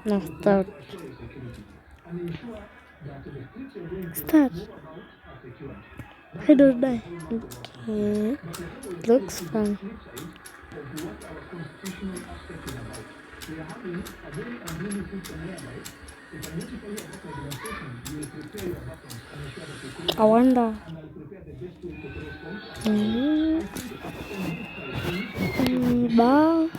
Now start. Start. I don't die. Okay. Looks fun. I wonder. Bye.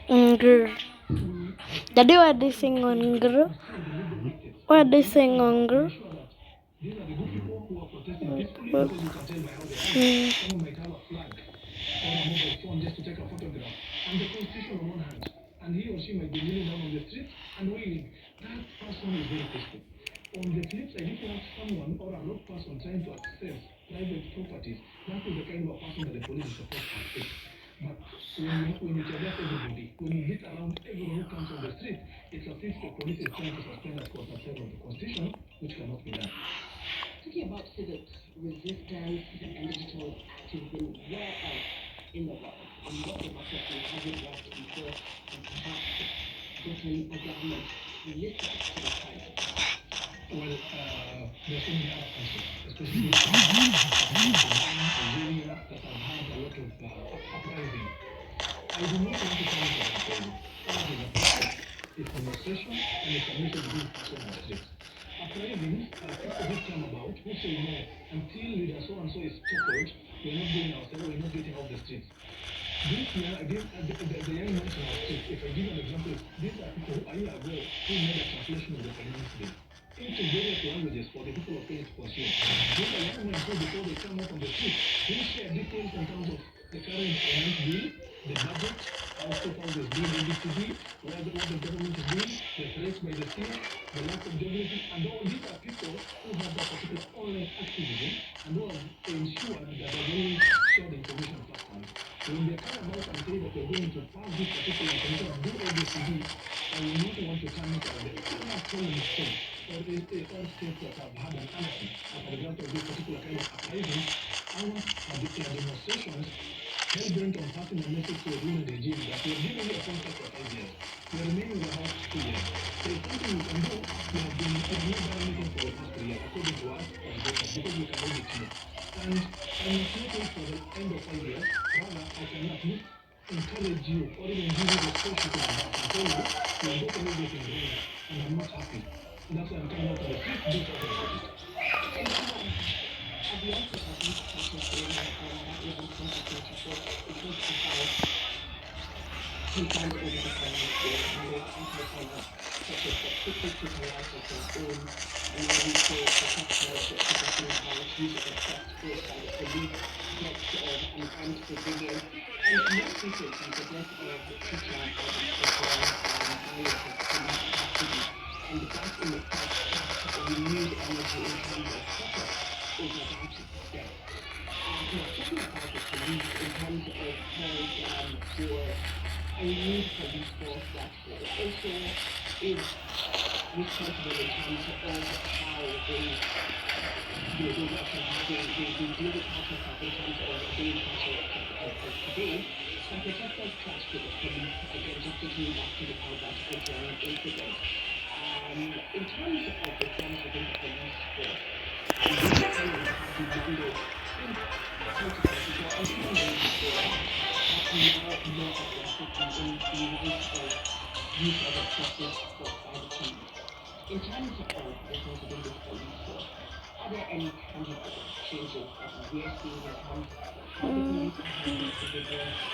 Ngr. Jadi ada sing ngr. Ada sing ngr.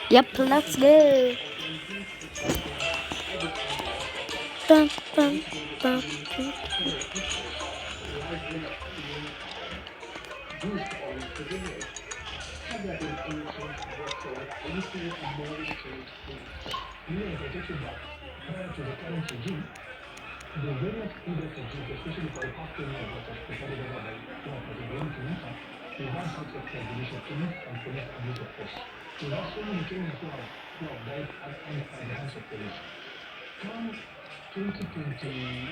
Yep, let's go. Dun, dun, dun, dun.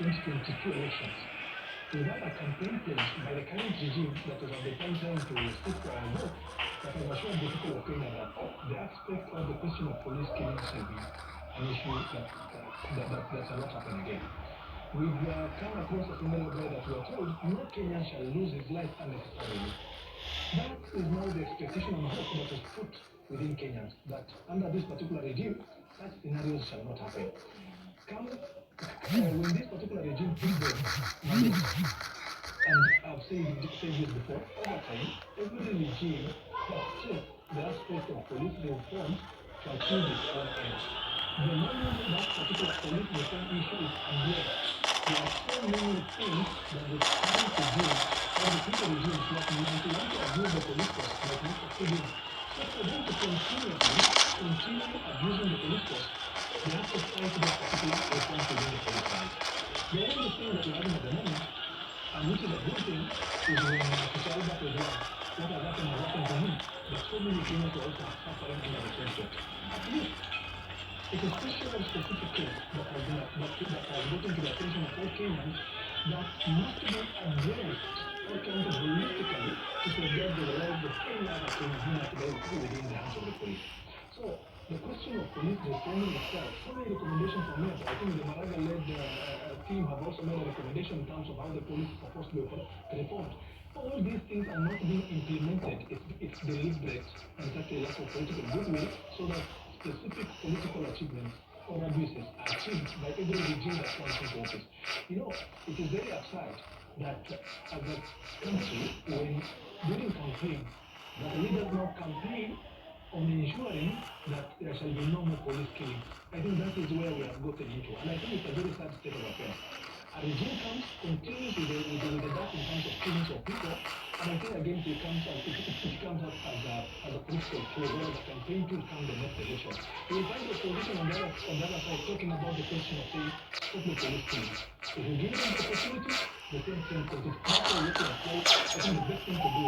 2022 elections, without a campaign pledge by the current regime that was at the time trying to seek for a vote, that has assured the people of Kenya that the aspect of the question of police killings shall be an issue that shall not happen again. We've come across a scenario where that we are told no Kenyan shall lose his life unnecessarily. That is now the expectation and hope that was put within Kenyans, that under this particular regime, such scenarios shall not happen. When this particular regime took the mandate, and I've said this before, over time, every regime has stressed the aspect of police reform to achieve its own ends. The moment that particular police reform issue is addressed, there are so many things that they try to do, or the people regimes like want to abuse the police force, like not succeeding. So for them to continue abusing the police force, they have to fight that particular reform within the police lines. The only thing that we're having at the moment, and which is a good thing, is when Officer Albert was young, what has happened to him, that so many Kenyans are also suffering under the same threat. At least, it is special and specific case that has gotten to the attention of all Kenyans that must be addressed or counted holistically to safeguard the lives of any other Kenyan who might be within the hands of the police. So, the question of police reforming itself, so many recommendations are made. I think the Maraga-led team have also made a recommendation in terms of how the police is supposed to be reformed. All these things are not being implemented. It's deliberate and it's actually a lack of political goodwill, so that specific political achievements or abuses are achieved by every regime that comes into office. You know, it is very absurd that as a country, when during campaign, that leaders now campaign on ensuring that there shall be no more police killings. I think that is where we have gotten into, and I think it's a very sad state of affairs. A regime continues with the that in terms of killings of people, and I think again it comes out as a political tool, where the campaign tool comes the next election. You will find the opposition on the other side talking about the question of saying stop the police killings. If we give them the opportunity, the same thing continues. That's why looking at how I think the best thing to do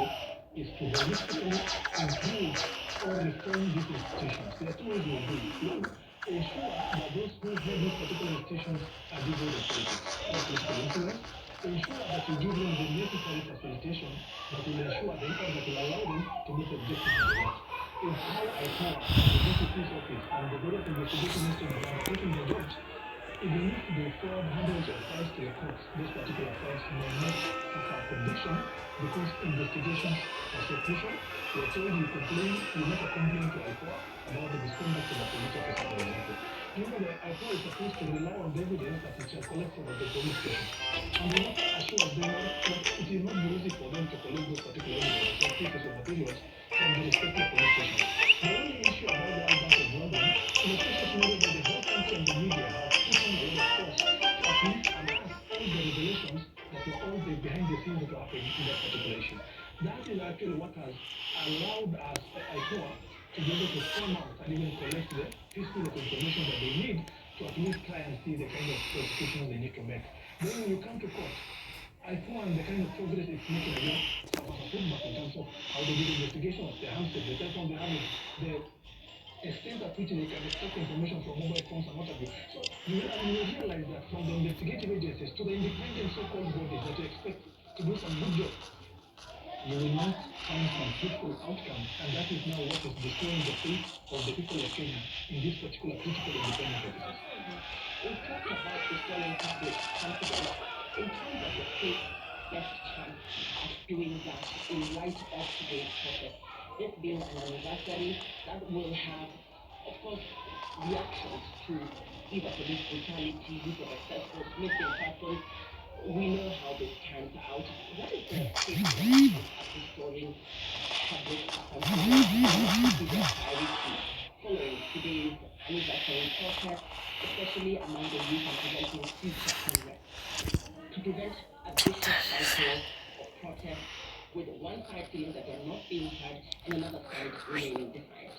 is to holistically improve or reform these institutions. There are two ways we'll do it. One, ensure that those who head these particular institutions are devoid of politics or political influence. Ensure that you give them the necessary facilitation that will ensure them or that will allow them to meet the objectives of the work. If how I thought the DPP's office and the various investigation institutions are taking their jobs, even if they fraud hundreds of files to the courts, those particular files may not suffer conviction because investigations are so crucial. You're told you make a complaint to IPOA about the misconduct of a police officer, for example. You know that IPOA is supposed to rely on the evidence that it shall collect from the police station. And they not assure them that it is not easy for them to collect those particular evidence or pieces of materials from the respective police stations. The only issue about the Albert of London is a special scenario where the whole country and the media have put on a lot of force to at least unearth all the revelations that were all the behind the scenes that were happening in that particular issue. That is actually what has allowed us, IPOA, to be able to come out and even collect the piecemeal of information that they need to at least try and see the kind of prosecutions they need to make. Then when you come to court, IPOA and the kind of progress it's making again serves as a feedback in terms of how they did investigation of the handset, the cell phone they have, the extent at which they can extract information from mobile phones and what have you. So you will realize that from the investigative agencies to the independent so-called bodies that you expect to do some good job, you will not find some fruitful outcome, and that is now what is destroying the faith of the people of Kenya in these particular critical independent officers. We've talked about restoring public confidence in terms of the state's best chance at doing that in light of today's protest. This being an anniversary that will have, of course, reactions to either police brutality, use of excessive missing persons. We know how this turns out. What is the state's best chance at restoring public confidence? What should be their priority following today's anniversary protest, especially among the youth and preventing future unrest, to prevent a vicious cycle of protest with one side feeling that they're not being heard and another side remaining defiant?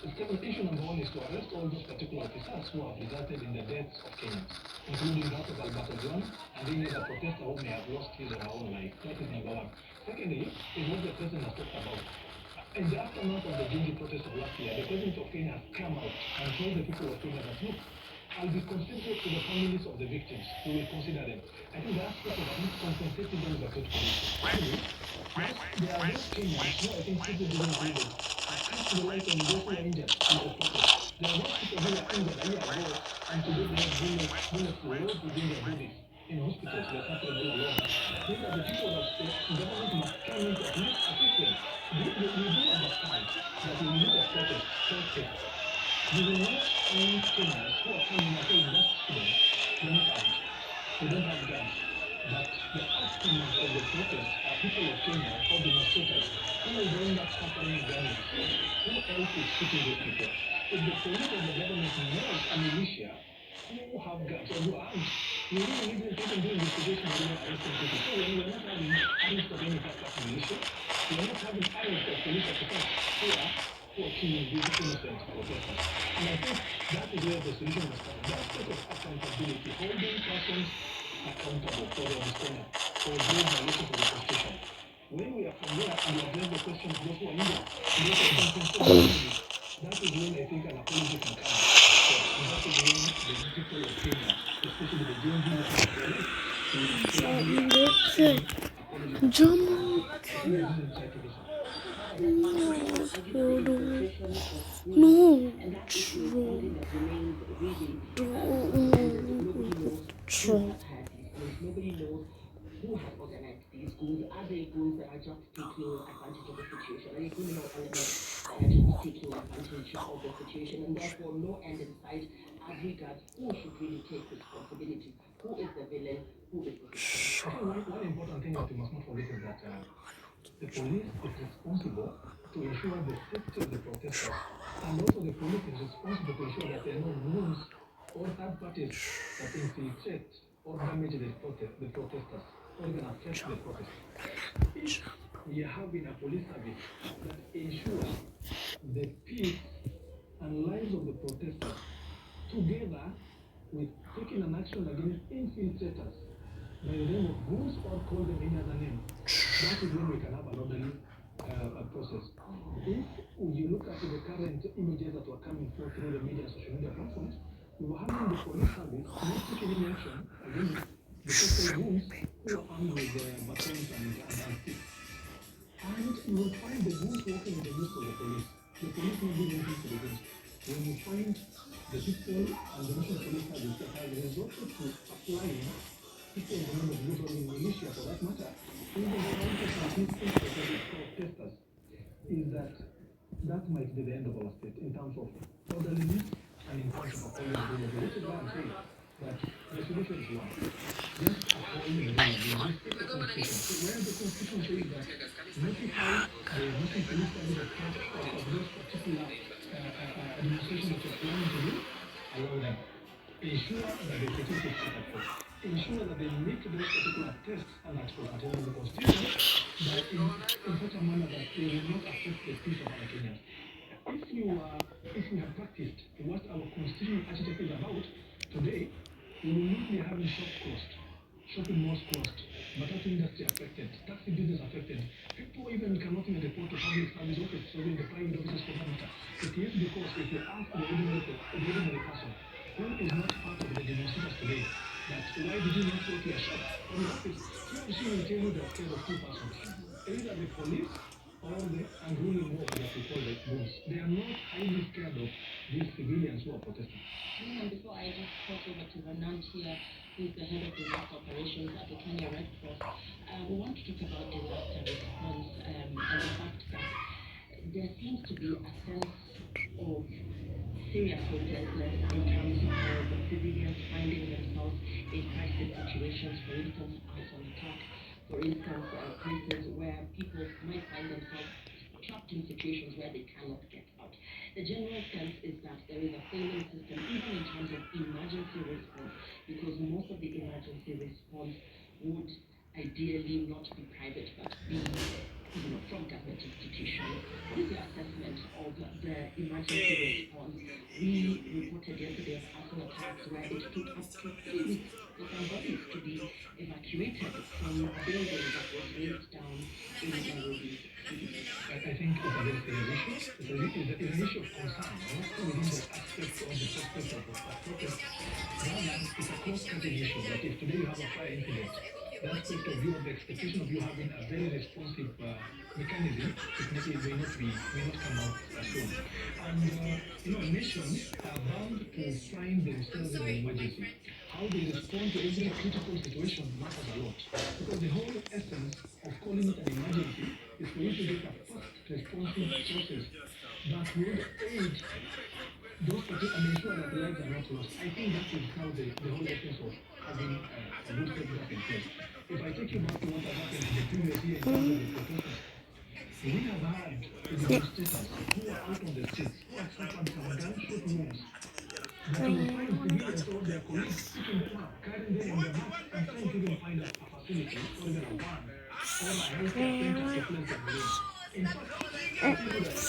Issue number one is to arrest all those particular officers who have resulted in the deaths of Kenyans, including that of Albert Ojwang and any other protester who may have lost his or her own life. That is number one. Secondly, is what the president has talked about. In the aftermath of the Gindi protest of last year, the president of Kenya has come out and told the people of Kenya that, look, I'll be considerate to the families of the victims. We will consider them. I think the aspect of at least compensating them is a good policy. Anyway, yes, there are those Kenyans who I think people didn't agree with. Cast the light on those who are injured in the protest. There are those people who were injured a year ago and today they have bullets lodged within their bodies in hospitals. They're suffering all along. These are the people that the government must come in to at least assist them. We do understand that when you look at protest, you will not find Kenyans who are coming and saying that's students. They're not armed. They don't have guns. But the outcomes of the protest are people of Kenya or demonstrators who will end up suffering damage. Who else is shooting those people? If the police of the government knows a militia who have guns or who are armed, we really need to take do investigation and arresting people. So when we're not having arrest of any type of militia, we're not having arrest of police officers who are killing these innocent protesters. And I think that is where the solution must come. The aspect of accountability, holding persons accountable for their misconduct, for those violations of the Constitution. When we are from there and we address the question of those who are injured, those who are compensated, that is when I think an apology can come. And that is when the people of Kenya, especially the Gen Z, No, And that is something that remains really nobody knows who has organized these goons. Are they goons that are just taking advantage of the situation? Are they criminal elements that are just taking advantage of the situation? And therefore, no end in sight as regards who should really take responsibility. Who is the villain? Who is the victim? I think one important thing that we must not forget is that the police is responsible to ensure the safety of the protesters, and also the police is responsible to ensure that there are no goons or third parties that infiltrate or damage the protesters, or even affect the protest. If we are having a police service that ensures the peace and lives of the protesters, together with taking an action against infiltrators by the name of goons or call them any other name, that is when we can have an orderly process. If you look at the current images that were coming through the media and social media platforms, we were having the police service not taking any action against the so-called goons who are armed with batons and sticks. And you will find the goons working in the midst of the police. The police not doing anything to the goons. When you find the people and the National Police Service that have resorted to applying people in the name of those or in militia for that matter, even the context of these protesters, is that that might be the end of our state in terms of orderliness and in terms of upholding the rule of law. Which is why I'm saying that the solution is one. Just upholding the rule of law. Respect the Constitution. So where the Constitution says that notify the National Police Service of those particular administration that you're planning to do, allow them. Ensure that they take it to ensure that they make those particular tests and articles pertaining to the Constitution that in such a manner that they will not affect the peace of our Kenyans. If we have practiced what our constitutional architect is about today, we will not be having shops closed, shopping malls closed, matatu industry affected, taxi business affected. People even cannot even report to public service office or in the private offices for that matter. It is because if you ask the ordinary person who is not part of the demonstrators today, that why did you not go to your shop or your office, he or she will tell you they're scared of two persons. Either the police or the unruly mob that we call the goons. They are not highly scared of these civilians who are protesting. And before I just cross over to Renant here, who is the head of disaster operations at the Kenya Red Cross, we want to talk about disaster response and the fact that there seems to be a sense of serious hopelessness in terms of civilians finding themselves in crisis situations, for instance, arson attack, for instance, places where people might find themselves trapped in situations where they cannot get out. The general sense is that there is a failing system, even in terms of emergency response, because most of the emergency response would ideally not be private but be from government institutions. What is your assessment of the emergency response? We reported yesterday of arson attacks where it took up to 3 weeks for some bodies to be evacuated from a building that was razed down in Nairobi CBD. I think it's a very serious issue. It's an issue of concern, within the aspect of the prospect of protest. Rather, it's a cross-cutting issue that if today you have a fire incident, the aspect of you, the expectation of you having a very responsive mechanism, it may not come out as soon. And nations are bound to find themselves in an emergency. How they respond to every critical situation matters a lot. Because the whole essence of calling it an emergency is for you to get a fast responsive process that would aid those people and ensure that lives are not lost. I think that is how the whole essence of having a good setup in place. If I take you back to what has happened in the previous year in terms of the protesters, we have had the demonstrators who are out on the streets, who have suffered some gunshot wounds. That will find civilians or their colleagues picking them up, carrying them on their backs, and trying to even find a facility or even a van or a healthcare center to place them in. In fact, I think that the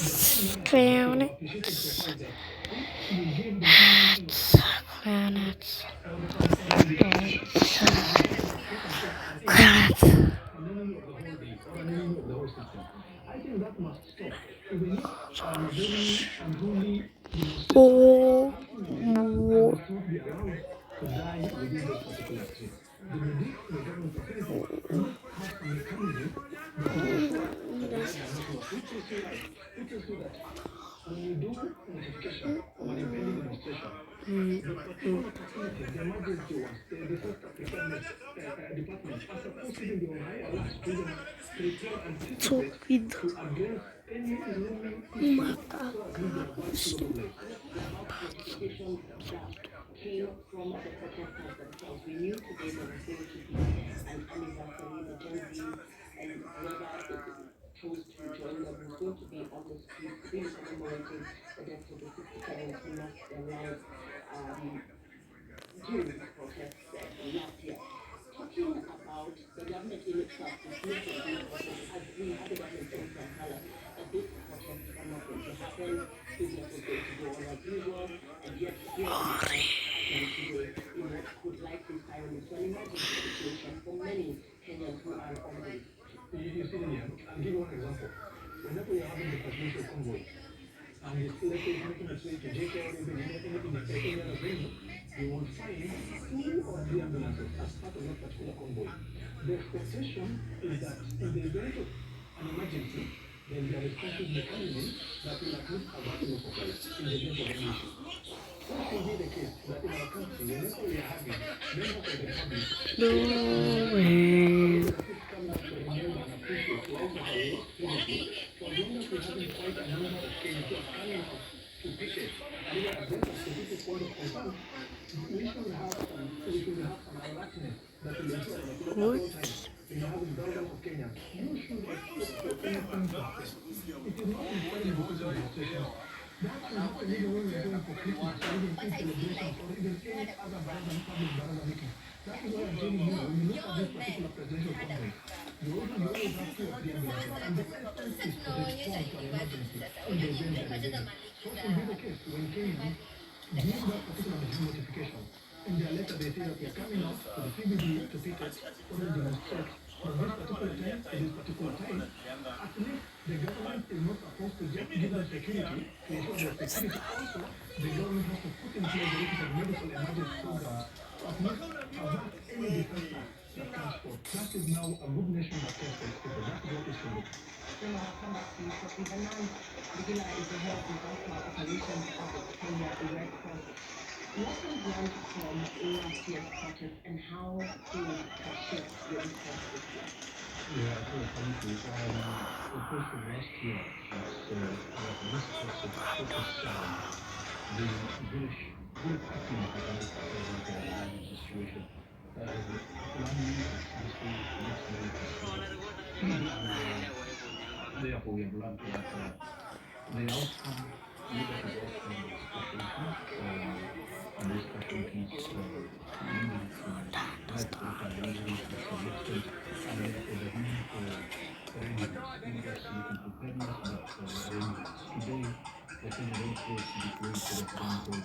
Clown it. appreciated so far is that if you give the information Clown it. or the Clown it. an enemy of the whole day or an enemy of the whole system. I think that must stop. Even if very unruly demonstrations Oh. must not be allowed to die within those particular streets. The government facility must have some mechanism that will ensure that the lives are not lost. Which is so that when you do notification of an impending demonstration, the particular facilities, the emergency ones, the disaster preparedness departments are supposed to be on high alert to even prepare and anticipate to address any looming issue so as not to avoid global lives. Notifications that came from the protesters themselves. We knew today there was going to be an anniversary, the Gen Z, and whoever chose to join them was going to be on the streets, really commemorating the deaths of the 67 who lost their lives during the protests last year. Talking about the government in itself dismissing these protests, as we had the government in Kampala, that these protests are not going to happen, business is going to go on as usual, and yet here we are again today in what could likely spiral into an emergency situation for many Kenyans who are on the You see, Lillian, I'll give you one example. Whenever you're having the presidential convoy, and it's, let's say, making its way to JK or even anything in the area of venue, you will find 2 or 3 ambulances as part of that particular convoy. The expectation is that in the event of an emergency, there will be a responsive mechanism that will at least avert loss of life in the event of any issue. What should be the case that in our country, whenever we are having members of the public No way. coming up to remember and appreciate lives that are lost previously, for as long as we haven't quite a number of Kenyans who are coming out to picket and even address a specific point of concern, we should have some alertness that will ensure that at all times, when you're having thousands of Kenyans, you should expect for anything to happen. It is not entirely because of demonstrations. That should happen even when we're going for Christmas or even Eid celebrations or even any other public baraza meeting. That is why I'm telling you, when you look at this particular presidential congress, you always have 2 or 3 ambulances, and the essence is to respond to an emergency in the event that there is any. So it will be the case when Kenyans give that particular notification. In their letter, they say that we are coming out to the CBD to picket or to demonstrate from this particular time to this particular time. At least the government is not supposed to just give them security to ensure their security. Also, the government has to put in place the requisite medical emergency programs to at least avert any disaster that comes forth. That is now a good nation that cares for its people. That is what it should be. Then I'll come back to you. So Ibanan Bigila is the head of international operations of the Kenya Red Cross. Lessons learned from last year's protest and how things have shaped your response this year. Yeah, thank you. Of course, from last year, this process focused on the very quickly the situation. Planning is basically next very frustrating. Therefore, we have learned that the outcome and these casualties leading to life-threatening injuries to some extent, and therefore the need for arrangements, not just looking preparedness, but arrangements. Today, the Kenya Red Cross deployed, for example,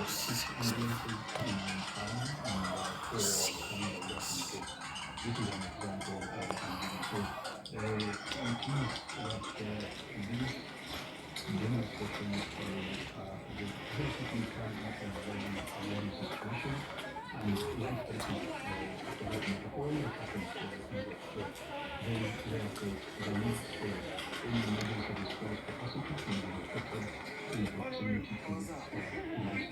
6 ambulances in town and 4 standby just in case. This is an example that I can give you. So it is that these demonstrations will basically come up in a very alarming situation and life-threatening for that matter. All happens in Europe. So therefore, the need for any emergency response capacity can be located in proximity to these areas.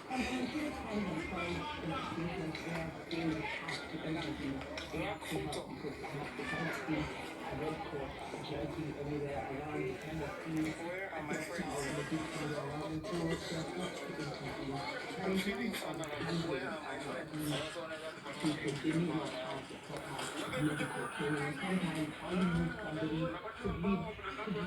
And should find themselves in situations where they would have to urgently react to help because perhaps they cannot see a Red Cross jersey anywhere around, they cannot see a doctor or medic anywhere around, so they're forced to intervene. Now, in terms of handling these situations, they may not have the proper medical training. Sometimes how you move somebody could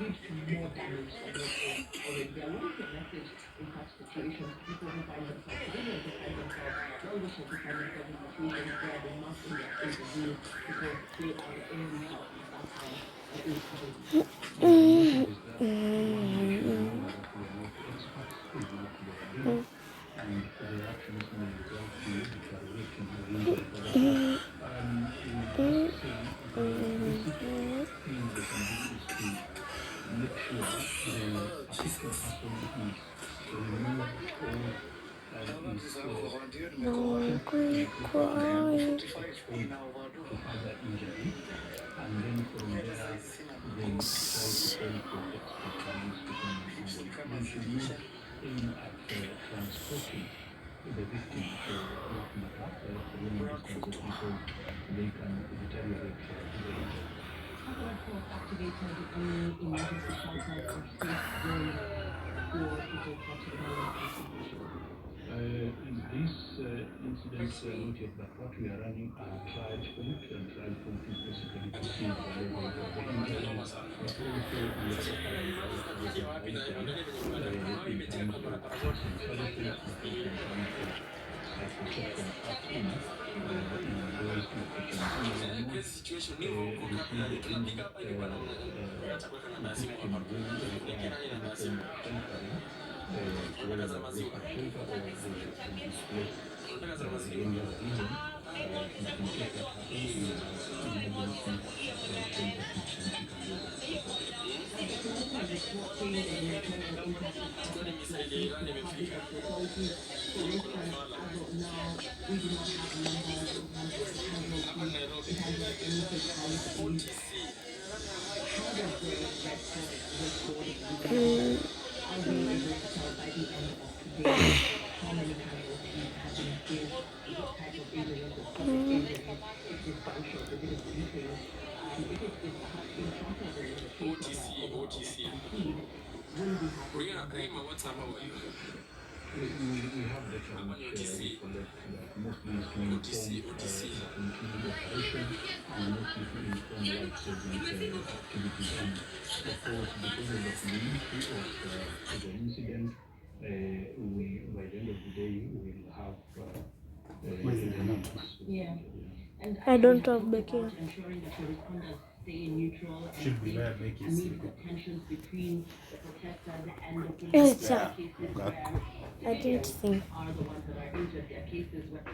lead to more damage than what is already there. What is your message in such situations to people who find themselves, civilians who find themselves, well wishers who find themselves in situations where they must intervene because they are the only help at that time that is available? The message is that one, we should remember that we are not experts in what we are doing, and their actions may result to deteriorating or injury for that matter. We must say the basic thing they can do is to make sure the affected person is removed or is kept in a place that is not exposed to further injury, and then from there they try to call for expert bodies to come and handle it. They should not aim at transporting the victim for that matter for long distances because they can deteriorate the injury. Have Red Cross activated any emergency shelters or safe zones for people caught in violent situations? These incidents not yet, but what we are running are trial point, and trial point is basically to see the level of the injury, but also we are offering our services in terms of assessing services, but also in terms of psychosocial support in those locations. We have not received any victim who requires any form of sheltering, whether the local shelter or the displaced beyond the region. But in case that happens, we have emergency shelter systems we can use and support them. Has the political reporting of the material impact of projects like these to the public authorities? For instance, as of now, we do not have numbers in terms of casualties, in terms of any fatalities. How does the Red Cross record these numbers? Are they able to tell by the end of today how many casualties have been faced, what type of injuries, what sort of injuries, if this gunshot, if it is bleeding, if it is perhaps being shorter than in the case of a stampede, will we have these numbers? We have data which we collect that mostly is to inform the continued operation and mostly to inform life-saving activities. And of course, because of the community of the incident, we by the end of the day we will have the numbers. Yeah. And I don't talk talk back about here. ensuring that your responders stay neutral and Should be safe there, make it amid the simple. tensions between the protesters and the police. Yes, There sir. are cases where I didn't civilians think. are the ones that are injured. There are cases where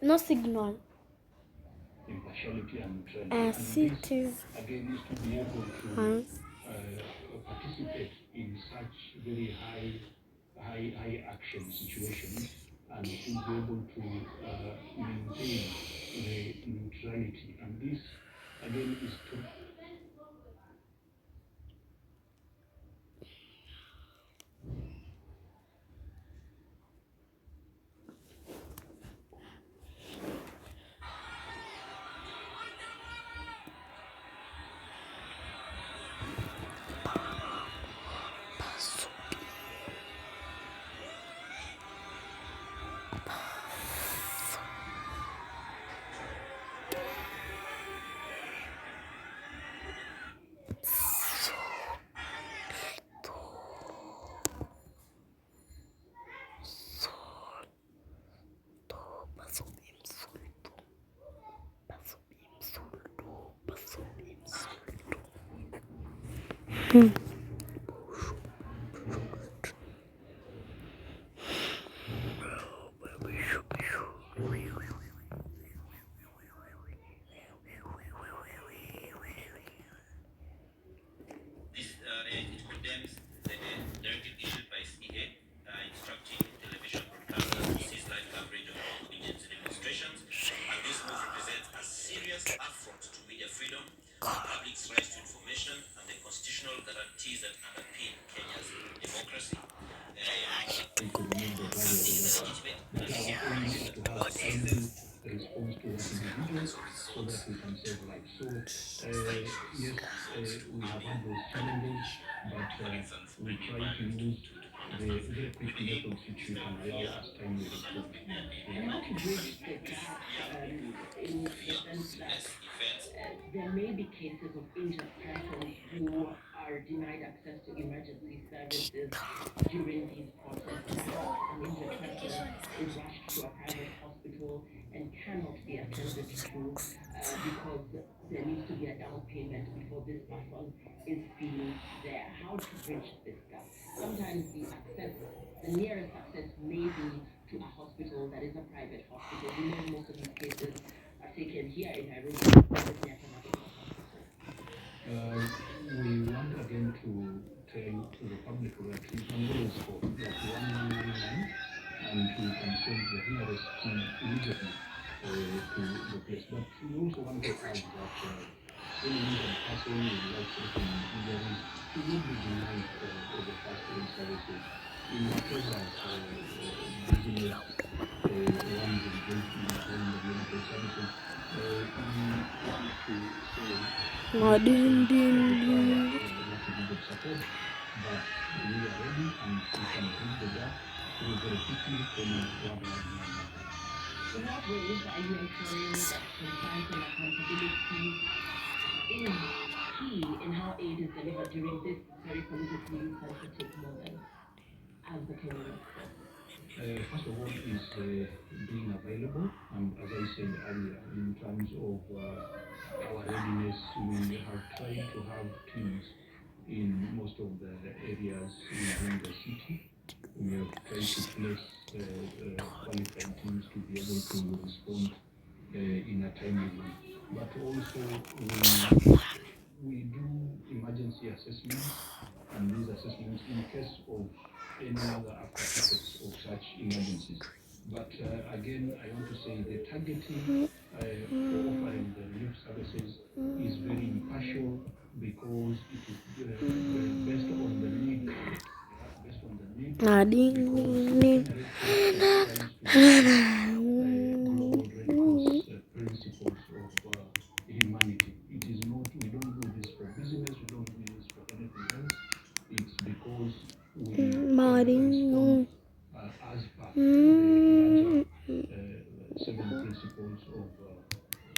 No signal. Impartiality and neutrality. I And see this, it is. again, is to be able to Hans. participate in such very high action situations and to be able to maintain the neutrality. And this, again, is to It condemns the directive issued by CA instructing television broadcasters to cease live coverage of disobedience demonstrations. And this move represents a serious affront to media freedom, the public's right to information, and the constitutional guarantees that underpin Kenya's democracy. We could remove the barrier of that. But our aim is to have timely response to that individual so that we can save lives. So, yes, we have had those challenges, but we try to use the very quick methods which we can allow us timely response. How to bridge the gap in the sense that there may be cases of injured persons who are denied access to emergency services during these protests. Perhaps an injured person is rushed to a private hospital and cannot be attended to because there needs to be a down payment before this person is seen there. How to bridge this gap? Sometimes the nearest access may be to a hospital that is a private hospital. We know most of these cases are taken here in Nairobi, privately at another hospital. We want again to tell to the public that you can always call that 1199 and you can send the nearest team immediately to the place. But we also want to add that any injured person with life-threatening injuries, he will be denied the first aid services in whatever business one is engaged in the medical services. We want to say Ding, ding, what to do with support, but we are ready and we can bridge the gap through very quickly calling 1199. In what ways are you ensuring that compliance and accountability is key in how aid is delivered during this very politically sensitive moment as the Kenyan Red Cross? First of all, is being available, and as I said earlier, in terms of our readiness, we have tried to have teams in most of the areas within the city. We have tried to place qualified teams to be able to respond in a timely way. But also, we do emergency assessments, and these assessments in case of any other after effects of such emergencies. But again, I want to say the targeting for offering the relief services is very impartial because it is based on the need. Based on the need. ding, ding. Global Red Cross principles of humanity. It is not, we don't do this for business, we don't do this for anything else. It's because we respond as per the larger 7 principles of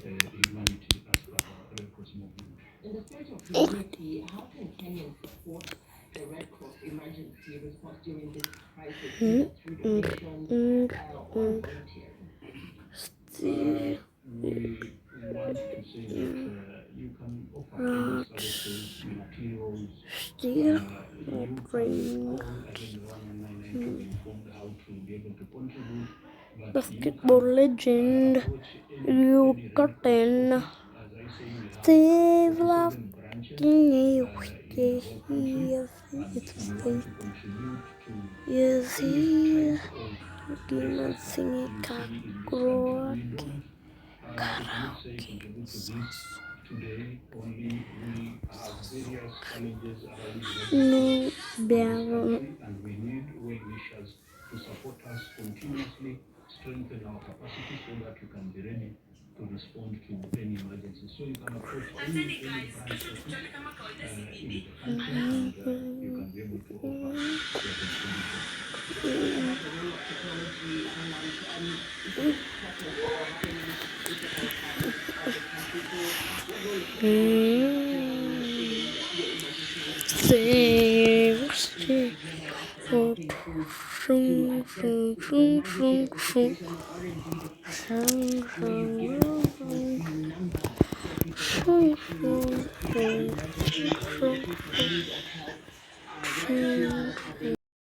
humanity as per the Red Cross movement. In the spirit of unity, how can Kenyans support the Red Cross emergency response during this crisis, either through donation or volunteering? We want to say that you can offer any services, materials, you can call again 1199 to be informed how to be able to contribute. But Basketball legend, you curtain. as I say, we have Save 47 love. branches Yes, and we yes, want to contribute to yes, any yes. type of Demon singing you see in this cockroach. country. We cannot say contribute to this today, only we have various challenges around No, this Baron. country, and we need well-wishers to support us continuously, strengthen our capacity so that we can be ready to respond to any emergency. So you can approach any branch office in the country and you can be able to offer your contribution. The role of technology and this protest are happening in difficult parts of the country. So what role is technology Save, save. Shung, shung, shung, shung, shung. Shung, shung, shung. shroom, shroom, shroom, shroom, shroom, shroom, shroom.